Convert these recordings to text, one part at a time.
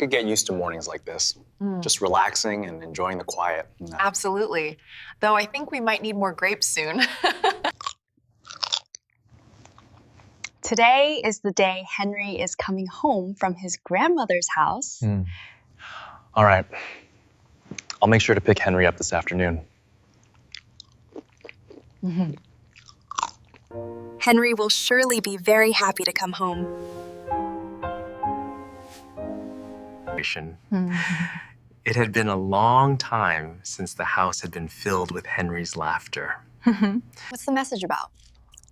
could get used to mornings like this. Just relaxing and enjoying the quiet. Absolutely. Though I think we might need more grapes soon. Today is the day Henry is coming home from his grandmother's house. All right. I'll make sure to pick Henry up this afternoon. Henry will surely be very happy to come home. It had been a long time since the house had been filled with Henry's laughter. What's the message about?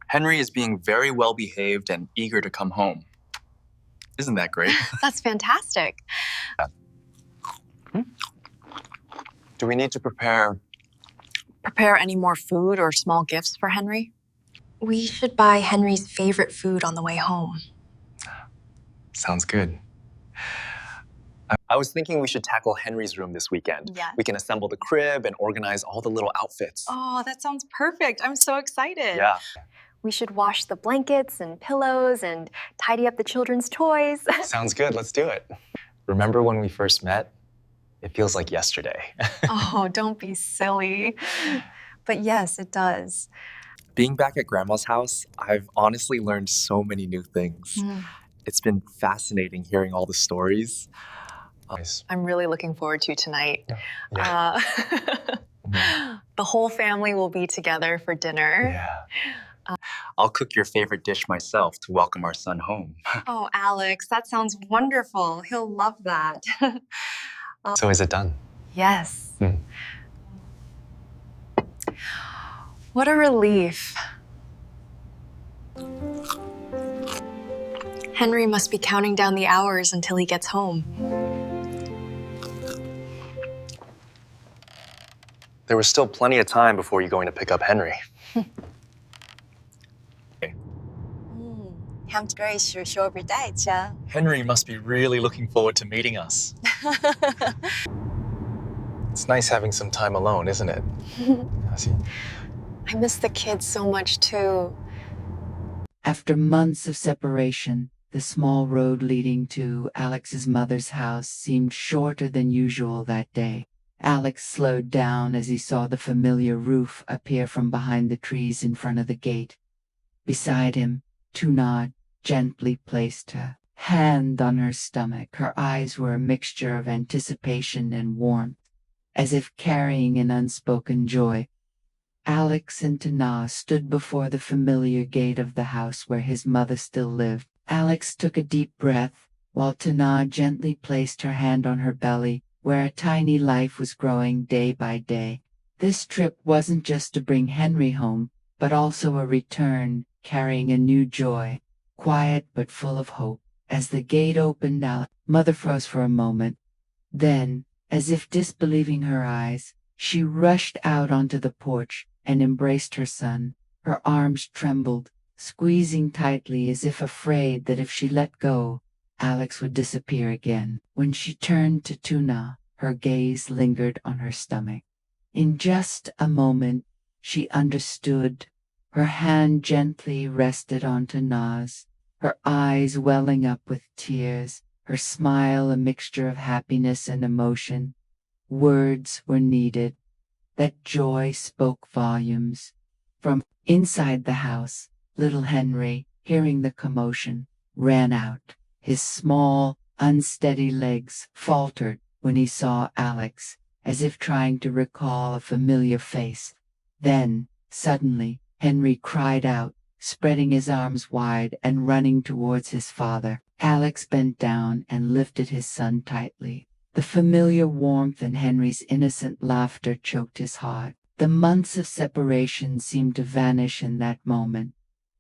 Henry is being very well behaved and eager to come home. Isn't that great? That's fantastic. Do we need to prepare any more food or small gifts for Henry? We should buy Henry's favorite food on the way home. Sounds good. I was thinking we should tackle Henry's room this weekend. Yeah. We can assemble the crib and organize all the little outfits. Oh, that sounds perfect. I'm so excited. Yeah. We should wash the blankets and pillows and tidy up the children's toys. Sounds good. Let's do it. Remember when we first met? It feels like yesterday. Oh, don't be silly. But yes, it does. Being back at Grandma's house, I've honestly learned so many new things. It's been fascinating hearing all the stories. I'm really looking forward to tonight. Yeah. The whole family will be together for dinner. Yeah. I'll cook your favorite dish myself to welcome our son home. Oh, Alex, that sounds wonderful. He'll love that. So is it done? Yes. What a relief. Henry must be counting down the hours until he gets home. There was still plenty of time before you're going to pick up Henry. Henry must be really looking forward to meeting us. It's nice having some time alone, isn't it? I miss the kids so much too. After months of separation, the small road leading to Alex's mother's house seemed shorter than usual that day. Alex slowed down as he saw the familiar roof appear from behind the trees in front of the gate. Beside him, nhat gently placed a hand on her stomach. Her eyes were a mixture of anticipation and warmth, as if carrying an unspoken joy. Alex and nhat stood before the familiar gate of the house where his mother still lived. Alex took a deep breath, while nhat gently placed her hand on her belly, where a tiny life was growing day by day. This trip wasn't just to bring Henry home, but also a return, carrying a new joy, quiet but full of hope. As the gate opened out, Mother froze for a moment. Then, as if disbelieving her eyes, she rushed out onto the porch and embraced her son. Her arms trembled, squeezing tightly as if afraid that if she let go, Alex would disappear again. When she turned to nhat, her gaze lingered on her stomach. In just a moment, she understood. Her hand gently rested onto nhat's, her eyes welling up with tears, her smile a mixture of happiness and emotion. Words were needed. That joy spoke volumes. From inside the house, little Henry, hearing the commotion, ran out. His small, unsteady legs faltered when he saw Alex, as if trying to recall a familiar face. Then, suddenly, Henry cried out, spreading his arms wide and running towards his father. Alex bent down and lifted his son tightly. The familiar warmth and Henry's innocent laughter choked his heart. The months of separation seemed to vanish in that moment.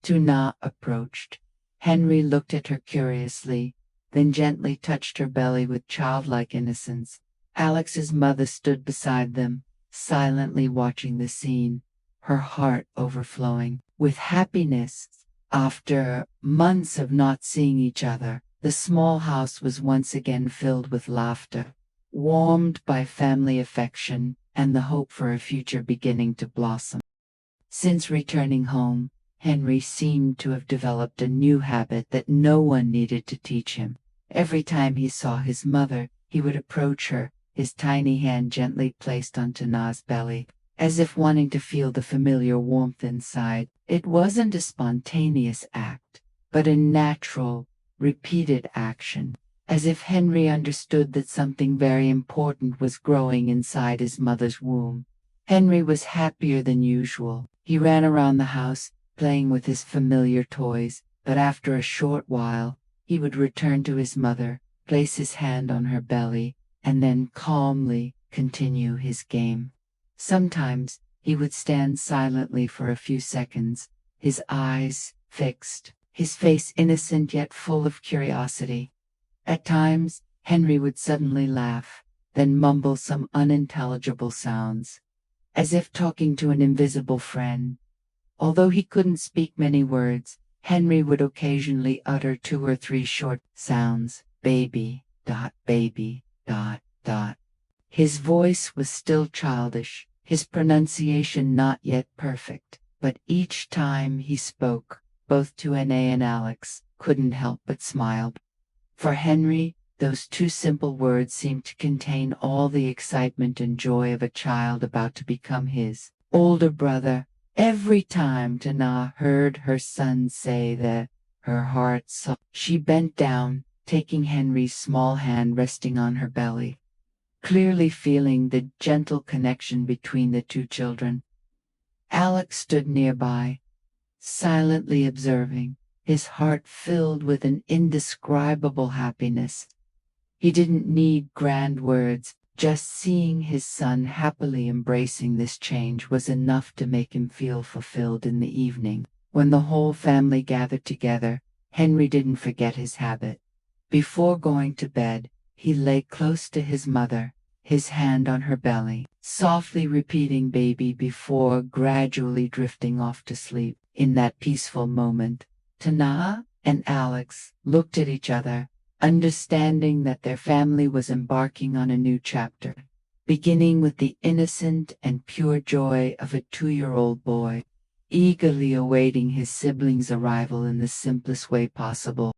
nhat approached. Henry looked at her curiously, then gently touched her belly with childlike innocence. Alex's mother stood beside them, silently watching the scene, her heart overflowing with happiness. After months of not seeing each other, the small house was once again filled with laughter, warmed by family affection and the hope for a future beginning to blossom. Since returning home, Henry seemed to have developed a new habit that no one needed to teach him. Every time he saw his mother, he would approach her, his tiny hand gently placed on nhat's belly, as if wanting to feel the familiar warmth inside. It wasn't a spontaneous act, but a natural, repeated action, as if Henry understood that something very important was growing inside his mother's womb. Henry was happier than usual. He ran around the house, playing with his familiar toys, but after a short while, he would return to his mother, place his hand on her belly, and then calmly continue his game. Sometimes he would stand silently for a few seconds, his eyes fixed, his face innocent yet full of curiosity. At times, Henry would suddenly laugh, then mumble some unintelligible sounds, as if talking to an invisible friend. Although he couldn't speak many words, Henry would occasionally utter 2 or 3 short sounds, baby, baby, . His voice was still childish, his pronunciation not yet perfect, but each time he spoke, both to nhat and Alex couldn't help but smile. For Henry, those 2 simple words seemed to contain all the excitement and joy of a child about to become his older brother. Every time nhat heard her son say that, her heart softened. She bent down, taking Henry's small hand resting on her belly, clearly feeling the gentle connection between the 2 children. Alex stood nearby, silently observing, his heart filled with an indescribable happiness. He didn't need grand words. Just seeing his son happily embracing this change was enough to make him feel fulfilled. In the evening, when the whole family gathered together, Henry didn't forget his habit. Before going to bed, he lay close to his mother, his hand on her belly, softly repeating baby before gradually drifting off to sleep. In that peaceful moment, nhat and Alex looked at each other, understanding that their family was embarking on a new chapter, beginning with the innocent and pure joy of a 2-year-old boy, eagerly awaiting his siblings' arrival in the simplest way possible.